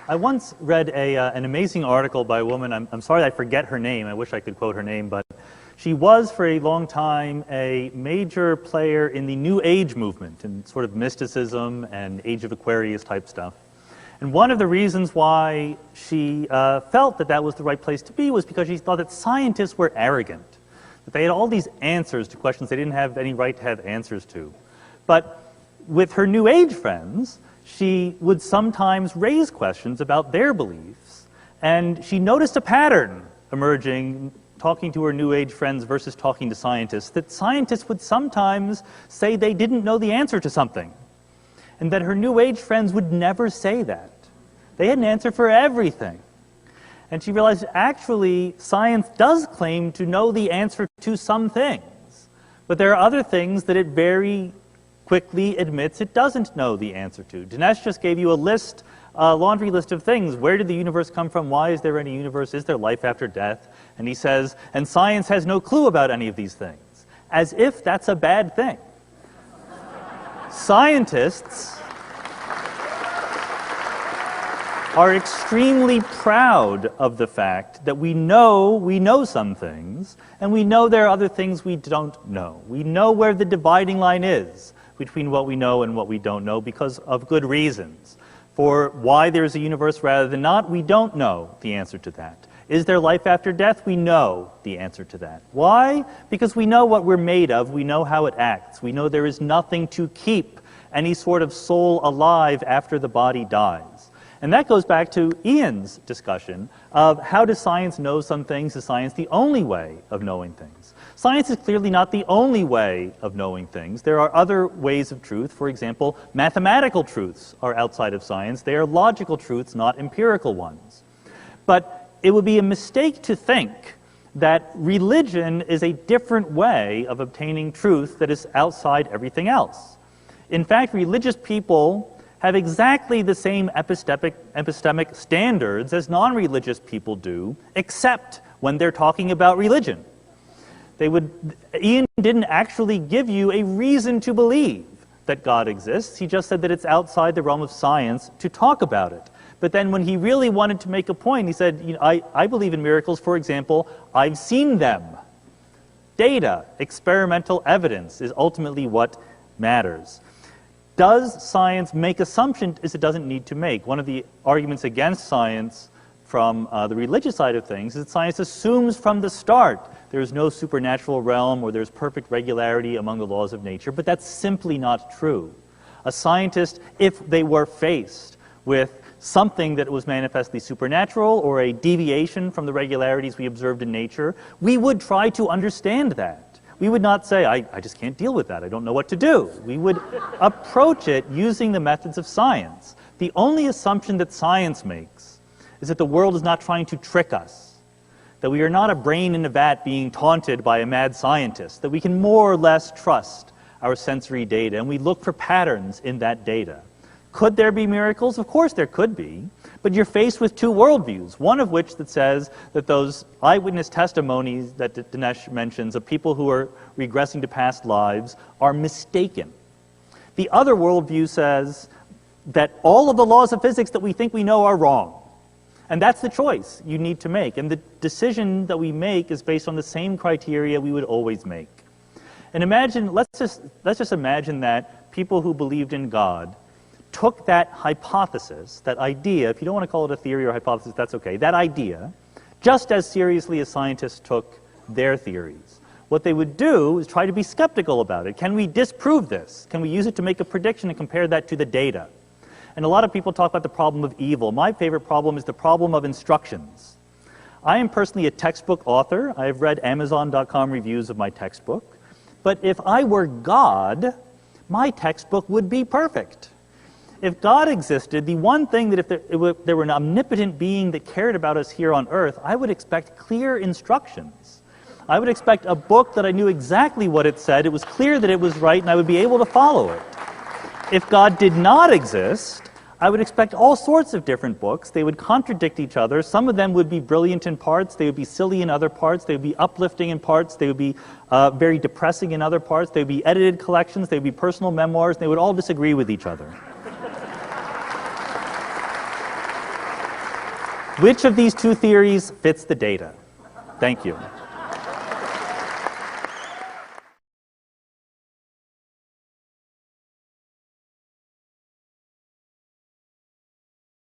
I once read an amazing article by a woman. I'm sorry I forget her name. I wish I could quote her name, but she was for a long time a major player in the New Age movement and sort of mysticism and Age of Aquarius type stuff. And one of the reasons why she felt that that was the right place to be was because she thought that scientists were arrogant, that they had all these answers to questions they didn't have any right to have answers to. But with her New Age friends, she would sometimes raise questions about their beliefs, and she noticed a pattern emerging talking to her New Age friends versus talking to scientists, that scientists would sometimes say they didn't know the answer to something, and that her New Age friends would never say that. They had an answer for everything. And she realized, actually, science does claim to know the answer to some things, but there are other things that it very quickly admits it doesn't know the answer to. Dinesh just gave you a laundry list of things. Where did the universe come from? Why is there any universe? Is there life after death? And he says, and science has no clue about any of these things. As if that's a bad thing. Scientists are extremely proud of the fact that we know some things, and we know there are other things we don't know. We know where the dividing line is between what we know and what we don't know because of good reasons. For why there's a universe rather than not, we don't know the answer to that. Is there life after death? We know the answer to that. Why? Because we know what we're made of. We know how it acts. We know there is nothing to keep any sort of soul alive after the body dies. And that goes back to Ian's discussion of how does science know some things? Is science the only way of knowing things? Science is clearly not the only way of knowing things. There are other ways of truth. For example, mathematical truths are outside of science. They are logical truths, not empirical ones. But it would be a mistake to think that religion is a different way of obtaining truth that is outside everything else. In fact, religious people have exactly the same epistemic standards as non-religious people do, except when they're talking about religion. Ian didn't actually give you a reason to believe that God exists. He just said that it's outside the realm of science to talk about it. But then when he really wanted to make a point, he said, I believe in miracles. For example, I've seen them. Data, experimental evidence is ultimately what matters. Does science make assumptions it doesn't need to make? One of the arguments against science from the religious side of things is that science assumes from the start there's no supernatural realm or there's perfect regularity among the laws of nature, but that's simply not true. A scientist, if they were faced with something that was manifestly supernatural or a deviation from the regularities we observed in nature, we would try to understand that. We would not say, I just can't deal with that, I don't know what to do. We would approach it using the methods of science. The only assumption that science makes is that the world is not trying to trick us, that we are not a brain in a vat being taunted by a mad scientist, that we can more or less trust our sensory data, and we look for patterns in that data. Could there be miracles? Of course there could be, but you're faced with two worldviews, one of which that says that those eyewitness testimonies that Dinesh mentions of people who are regressing to past lives are mistaken. The other worldview says that all of the laws of physics that we think we know are wrong. And that's the choice you need to make. And the decision that we make is based on the same criteria we would always make. And imagine, let's just imagine that people who believed in God took that hypothesis, that idea, if you don't want to call it a theory or hypothesis, that's okay, that idea, just as seriously as scientists took their theories. What they would do is try to be skeptical about it. Can we disprove this? Can we use it to make a prediction and compare that to the data? And a lot of people talk about the problem of evil. My favorite problem is the problem of instructions. I am personally a textbook author. I have read Amazon.com reviews of my textbook. But if I were God, my textbook would be perfect. If God existed, the one thing that if there were an omnipotent being that cared about us here on earth, I would expect clear instructions. I would expect a book that I knew exactly what it said, it was clear that it was right, and I would be able to follow it. If God did not exist, I would expect all sorts of different books. They would contradict each other. Some of them would be brilliant in parts, they would be silly in other parts, they would be uplifting in parts, they would be very depressing in other parts, they would be edited collections, they would be personal memoirs, and they would all disagree with each other. Which of these two theories fits the data? Thank you.